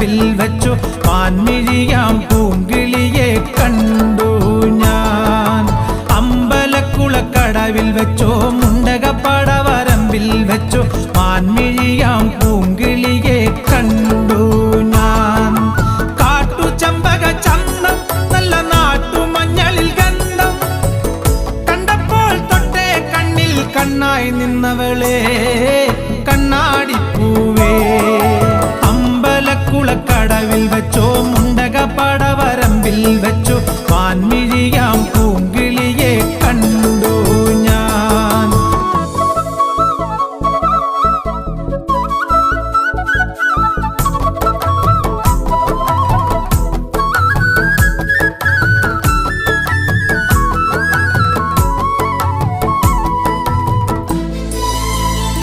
കടവിൽ വെച്ചു മാൻമിഴിയാം പൂങ്കിളിയെ കണ്ടു ഞാൻ. അമ്പലക്കുളക്കടവിൽ വെച്ചോ മുണ്ടകപ്പടവരമ്പിൽ വെച്ചു മാൻമിഴിയാം പൂങ്കിളിയെ കണ്ടു ഞാൻ. കാട്ടുചമ്പക ചന്തം നല്ല നാട്ടുമഞ്ഞളിൽ ഗന്ധം കണ്ടപ്പോൾ തൊട്ടേ കണ്ണിൽ കണ്ണായി നിന്നവളെ